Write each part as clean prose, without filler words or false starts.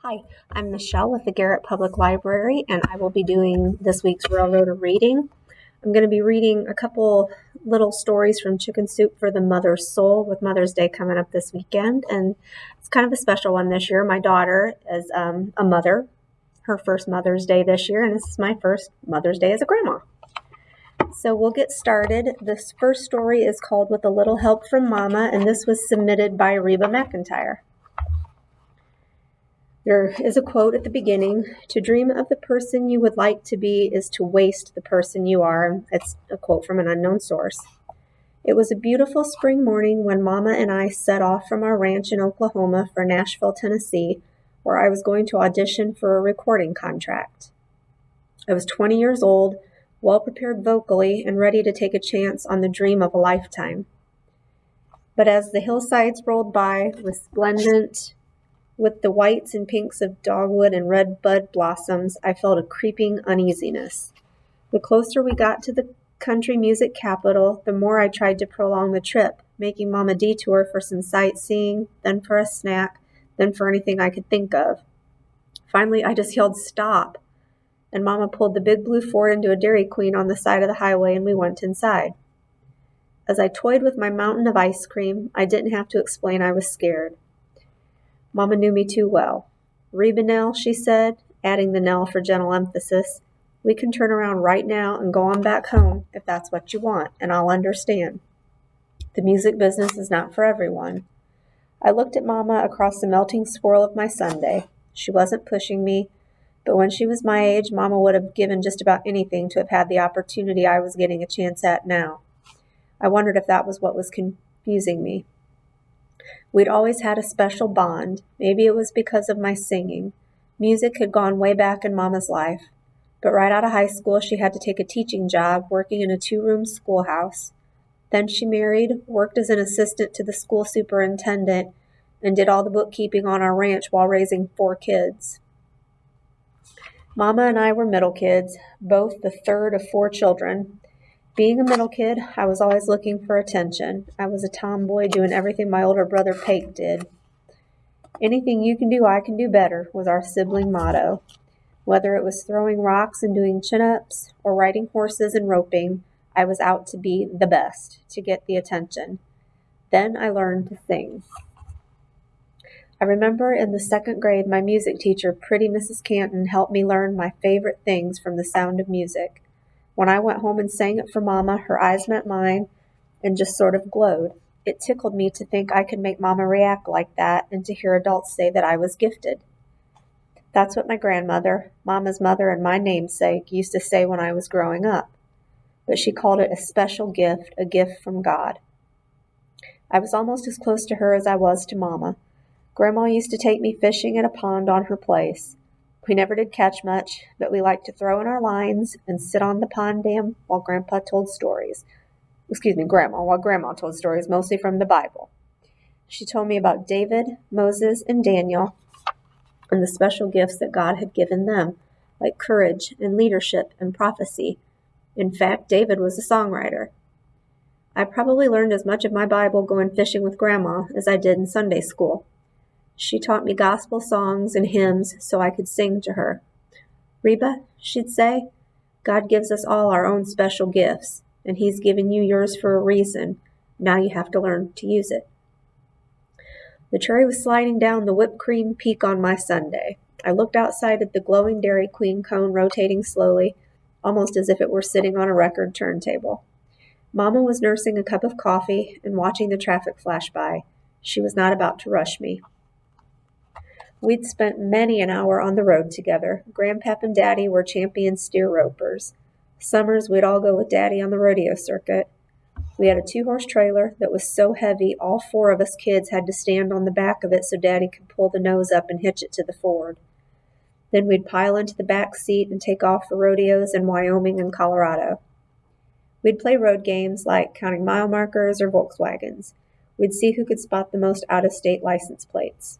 Hi, I'm Michelle with the Garrett Public Library, and I will be doing this week's Railroader reading. I'm going to be reading a couple little stories from Chicken Soup for the Mother's Soul, with Mother's Day coming up this weekend, and it's kind of a special one this year. My daughter is a mother, her first Mother's Day this year, and this is my first Mother's Day as a grandma. So we'll get started. This first story is called With a Little Help from Mama, and this was submitted by Reba McIntyre. There is a quote at the beginning: "To dream of the person you would like to be is to waste the person you are." It's a quote from an unknown source. It was a beautiful spring morning when Mama and I set off from our ranch in Oklahoma for Nashville, Tennessee, where I was going to audition for a recording contract. I was 20 years old, well prepared vocally, and ready to take a chance on the dream of a lifetime. But as the hillsides rolled by, resplendent with the whites and pinks of dogwood and red bud blossoms, I felt a creeping uneasiness. The closer we got to the country music capital, the more I tried to prolong the trip, making Mom a detour for some sightseeing, then for a snack, then for anything I could think of. Finally, I just yelled, "Stop!" and Mama pulled the big blue Ford into a Dairy Queen on the side of the highway, and we went inside. As I toyed with my mountain of ice cream, I didn't have to explain I was scared. Mama knew me too well. "Reba Nell," she said, adding the Nell for gentle emphasis, "we can turn around right now and go on back home if that's what you want, and I'll understand. The music business is not for everyone." I looked at Mama across the melting swirl of my sundae. She wasn't pushing me, but when she was my age, Mama would have given just about anything to have had the opportunity I was getting a chance at now. I wondered if that was what was confusing me. We'd always had a special bond. Maybe it was because of my singing. Music had gone way back in Mama's life. But right out of high school, she had to take a teaching job working in a 2-room schoolhouse. Then she married, worked as an assistant to the school superintendent, and did all the bookkeeping on our ranch while raising 4 kids. Mama and I were middle kids, both the third of 4 children. Being a middle kid, I was always looking for attention. I was a tomboy doing everything my older brother Pate did. "Anything you can do, I can do better," was our sibling motto. Whether it was throwing rocks and doing chin-ups or riding horses and roping, I was out to be the best, to get the attention. Then I learned to sing. I remember in the 2nd grade, my music teacher, pretty Mrs. Canton, helped me learn my favorite things from The Sound of Music. When I went home and sang it for Mama, her eyes met mine and just sort of glowed. It tickled me to think I could make Mama react like that and to hear adults say that I was gifted. That's what my grandmother, Mama's mother and my namesake, used to say when I was growing up. But she called it a special gift, a gift from God. I was almost as close to her as I was to Mama. Grandma used to take me fishing at a pond on her place. We never did catch much, but we liked to throw in our lines and sit on the pond dam while Grandma told stories, mostly from the Bible. She told me about David, Moses, and Daniel, and the special gifts that God had given them, like courage and leadership and prophecy. In fact, David was a songwriter. I probably learned as much of my Bible going fishing with Grandma as I did in Sunday school. She taught me gospel songs and hymns so I could sing to her. "Reba," she'd say, "God gives us all our own special gifts, and He's given you yours for a reason. Now you have to learn to use it." The cherry was sliding down the whipped cream peak on my sundae. I looked outside at the glowing Dairy Queen cone rotating slowly, almost as if it were sitting on a record turntable. Mama was nursing a cup of coffee and watching the traffic flash by. She was not about to rush me. We'd spent many an hour on the road together. Grandpap and Daddy were champion steer ropers. Summers, we'd all go with Daddy on the rodeo circuit. We had a 2-horse trailer that was so heavy all 4 of us kids had to stand on the back of it so Daddy could pull the nose up and hitch it to the Ford. Then we'd pile into the back seat and take off for rodeos in Wyoming and Colorado. We'd play road games like counting mile markers or Volkswagens. We'd see who could spot the most out-of-state license plates.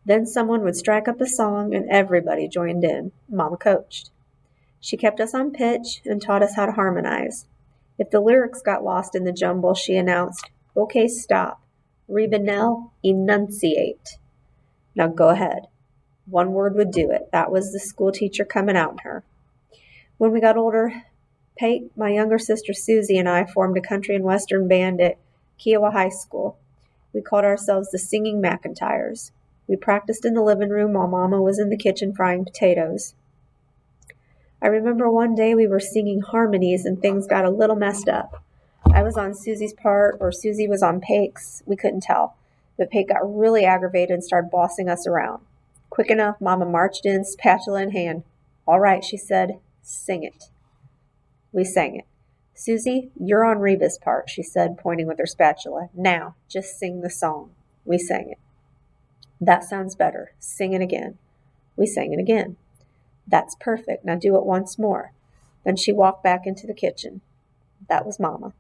Then someone would strike up a song and everybody joined in. Mama coached. She kept us on pitch and taught us how to harmonize. If the lyrics got lost in the jumble, she announced, "Okay, stop. Reba Nell, enunciate. Now go ahead." One word would do it. That was the school teacher coming out in her. When we got older, Pate, my younger sister Susie, and I formed a country and western band at Kiowa High School. We called ourselves the Singing McIntyres. We practiced in the living room while Mama was in the kitchen frying potatoes. I remember one day we were singing harmonies and things got a little messed up. I was on Susie's part or Susie was on Pate's. We couldn't tell. But Pate got really aggravated and started bossing us around. Quick enough, Mama marched in, spatula in hand. All right, she said, sing it. We sang it. Susie, you're on Reba's part, she said, pointing with her spatula. Now, just sing the song. We sang it. That sounds better. Sing it again. We sang it again. That's perfect. Now do it once more. Then she walked back into the kitchen. That was Mama.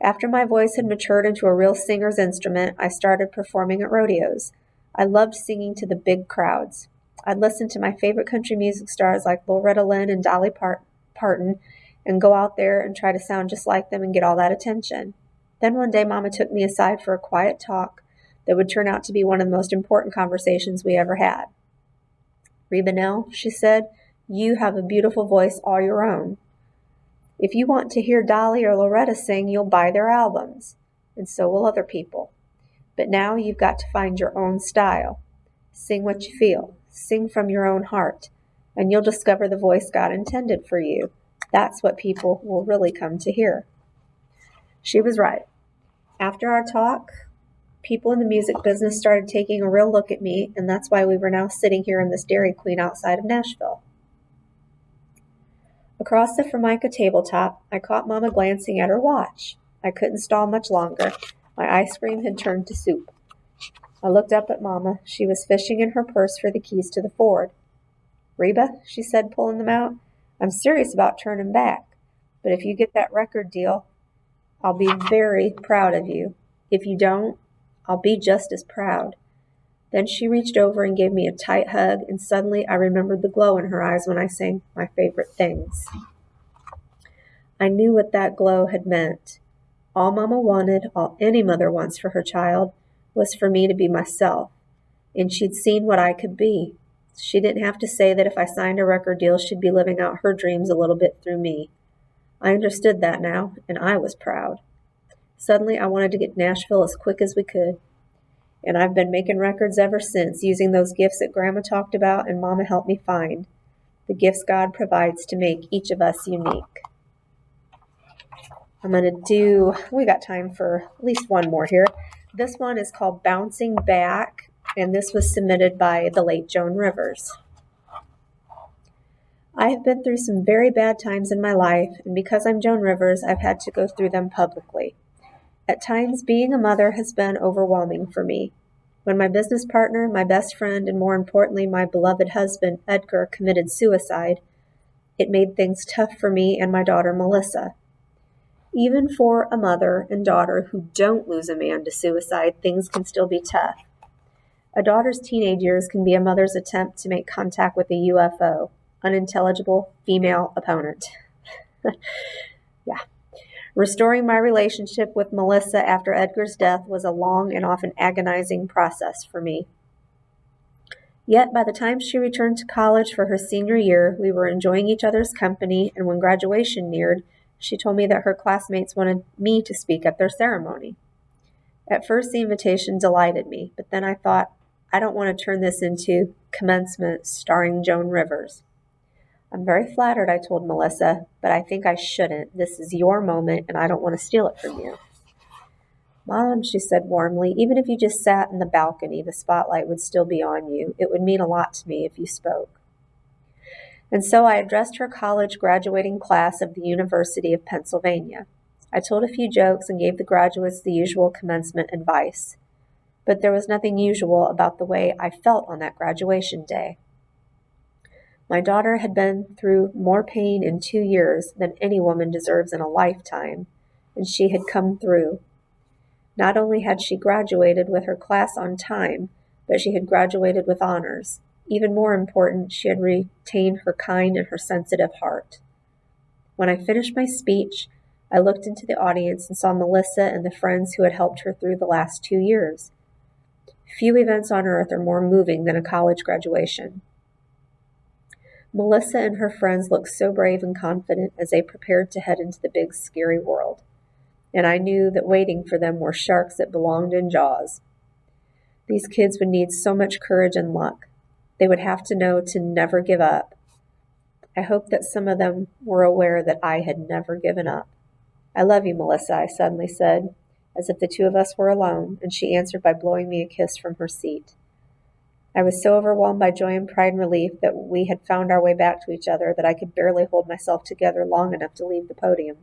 After my voice had matured into a real singer's instrument, I started performing at rodeos. I loved singing to the big crowds. I'd listen to my favorite country music stars like Loretta Lynn and Dolly Parton and go out there and try to sound just like them and get all that attention. Then one day Mama took me aside for a quiet talk that would turn out to be one of the most important conversations we ever had. Reba Nell, she said, you have a beautiful voice all your own. If you want to hear Dolly or Loretta sing, you'll buy their albums, and so will other people. But now you've got to find your own style. Sing what you feel. Sing from your own heart, and you'll discover the voice God intended for you. That's what people will really come to hear. She was right. After our talk, people in the music business started taking a real look at me, and that's why we were now sitting here in this Dairy Queen outside of Nashville. Across the Formica tabletop, I caught Mama glancing at her watch. I couldn't stall much longer. My ice cream had turned to soup. I looked up at Mama. She was fishing in her purse for the keys to the Ford. Reba, she said, pulling them out, I'm serious about turning back. But if you get that record deal, I'll be very proud of you. If you don't, I'll be just as proud. Then she reached over and gave me a tight hug, and suddenly I remembered the glow in her eyes when I sang my favorite things. I knew what that glow had meant. All Mama wanted, all any mother wants for her child, was for me to be myself. And she'd seen what I could be. She didn't have to say that if I signed a record deal, she'd be living out her dreams a little bit through me. I understood that now, and I was proud. Suddenly, I wanted to get to Nashville as quick as we could. And I've been making records ever since, using those gifts that Grandma talked about and Mama helped me find. The gifts God provides to make each of us unique. We got time for at least one more here. This one is called Bouncing Back, and this was submitted by the late Joan Rivers. I have been through some very bad times in my life, and because I'm Joan Rivers, I've had to go through them publicly. At times, being a mother has been overwhelming for me. When my business partner, my best friend, and more importantly, my beloved husband, Edgar, committed suicide, it made things tough for me and my daughter, Melissa. Even for a mother and daughter who don't lose a man to suicide, things can still be tough. A daughter's teenage years can be a mother's attempt to make contact with a UFO, unintelligible female opponent. Yeah. Restoring my relationship with Melissa after Edgar's death was a long and often agonizing process for me. Yet by the time she returned to college for her senior year, we were enjoying each other's company, and when graduation neared, she told me that her classmates wanted me to speak at their ceremony. At first, the invitation delighted me, but then I thought, I don't want to turn this into Commencement starring Joan Rivers. I'm very flattered, I told Melissa, but I think I shouldn't. This is your moment, and I don't want to steal it from you. Mom, she said warmly, even if you just sat in the balcony, the spotlight would still be on you. It would mean a lot to me if you spoke. And so I addressed her college graduating class of the University of Pennsylvania. I told a few jokes and gave the graduates the usual commencement advice. But there was nothing usual about the way I felt on that graduation day. My daughter had been through more pain in 2 years than any woman deserves in a lifetime, and she had come through. Not only had she graduated with her class on time, but she had graduated with honors. Even more important, she had retained her kind and her sensitive heart. When I finished my speech, I looked into the audience and saw Melissa and the friends who had helped her through the last 2 years. Few events on earth are more moving than a college graduation. Melissa and her friends looked so brave and confident as they prepared to head into the big, scary world. And I knew that waiting for them were sharks that belonged in Jaws. These kids would need so much courage and luck. They would have to know to never give up. I hoped that some of them were aware that I had never given up. "I love you, Melissa," I suddenly said, as if the two of us were alone, and she answered by blowing me a kiss from her seat. I was so overwhelmed by joy and pride and relief that we had found our way back to each other that I could barely hold myself together long enough to leave the podium.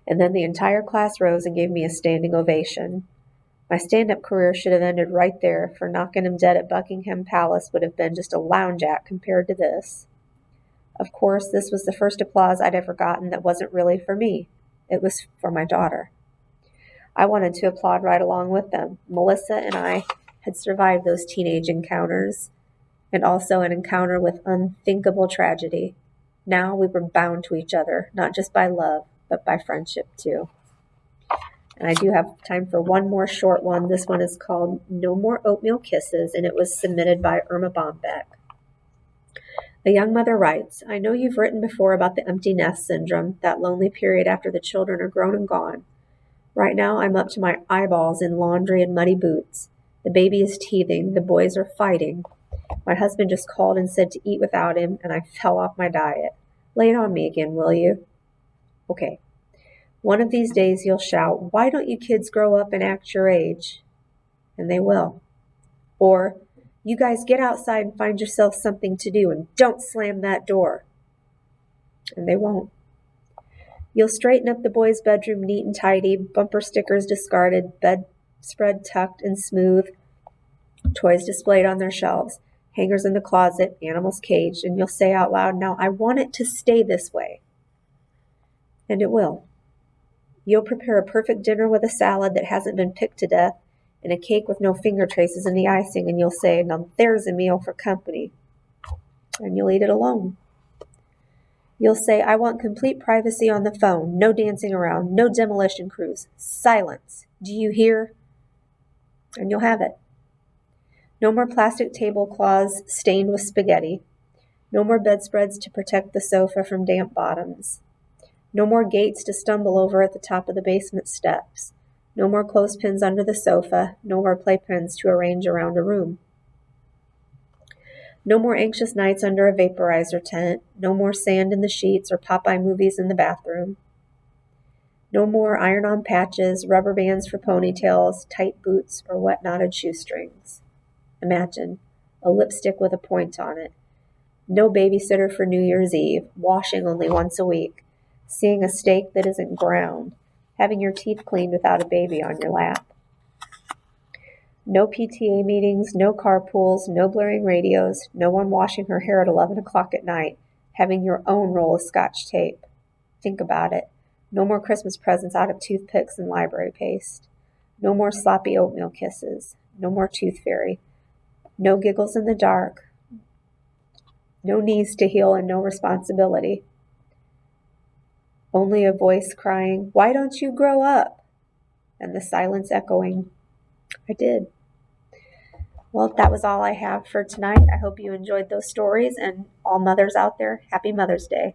And then the entire class rose and gave me a standing ovation. My stand-up career should have ended right there, for knocking him dead at Buckingham Palace would have been just a lounge act compared to this. Of course, this was the first applause I'd ever gotten that wasn't really for me. It was for my daughter. I wanted to applaud right along with them. Melissa and I had survived those teenage encounters, and also an encounter with unthinkable tragedy. Now we were bound to each other, not just by love, but by friendship too. And I do have time for one more short one. This one is called No More Oatmeal Kisses, and it was submitted by Irma Bombeck. A young mother writes, "I know you've written before about the empty nest syndrome, that lonely period after the children are grown and gone. Right now I'm up to my eyeballs in laundry and muddy boots. The baby is teething. The boys are fighting. My husband just called and said to eat without him, and I fell off my diet. Lay it on me again, will you?" Okay. One of these days you'll shout, "Why don't you kids grow up and act your age?" And they will. Or, "You guys get outside and find yourself something to do, and don't slam that door." And they won't. You'll straighten up the boys' bedroom neat and tidy, bumper stickers discarded, bedspread tucked and smooth, toys displayed on their shelves, hangers in the closet, animals caged, and you'll say out loud, "Now I want it to stay this way." And it will. You'll prepare a perfect dinner with a salad that hasn't been picked to death and a cake with no finger traces in the icing, and you'll say, "Now there's a meal for company." And you'll eat it alone. You'll say, "I want complete privacy on the phone, no dancing around, no demolition crews, silence. Do you hear?" And you'll have it. No more plastic tablecloths stained with spaghetti. No more bedspreads to protect the sofa from damp bottoms. No more gates to stumble over at the top of the basement steps. No more clothespins under the sofa. No more playpens to arrange around a room. No more anxious nights under a vaporizer tent. No more sand in the sheets or Popeye movies in the bathroom. No more iron-on patches, rubber bands for ponytails, tight boots, or wet knotted shoestrings. Imagine a lipstick with a point on it. No babysitter for New Year's Eve. Washing only once a week. Seeing a steak that isn't ground. Having your teeth cleaned without a baby on your lap. No PTA meetings, no carpools, no blaring radios, no one washing her hair at 11 o'clock at night, having your own roll of Scotch tape. Think about it. No more Christmas presents out of toothpicks and library paste. No more sloppy oatmeal kisses. No more tooth fairy. No giggles in the dark. No knees to heal and no responsibility. Only a voice crying, "Why don't you grow up?" And the silence echoing, "I did." Well, that was all I have for tonight. I hope you enjoyed those stories, and all mothers out there, happy Mother's Day.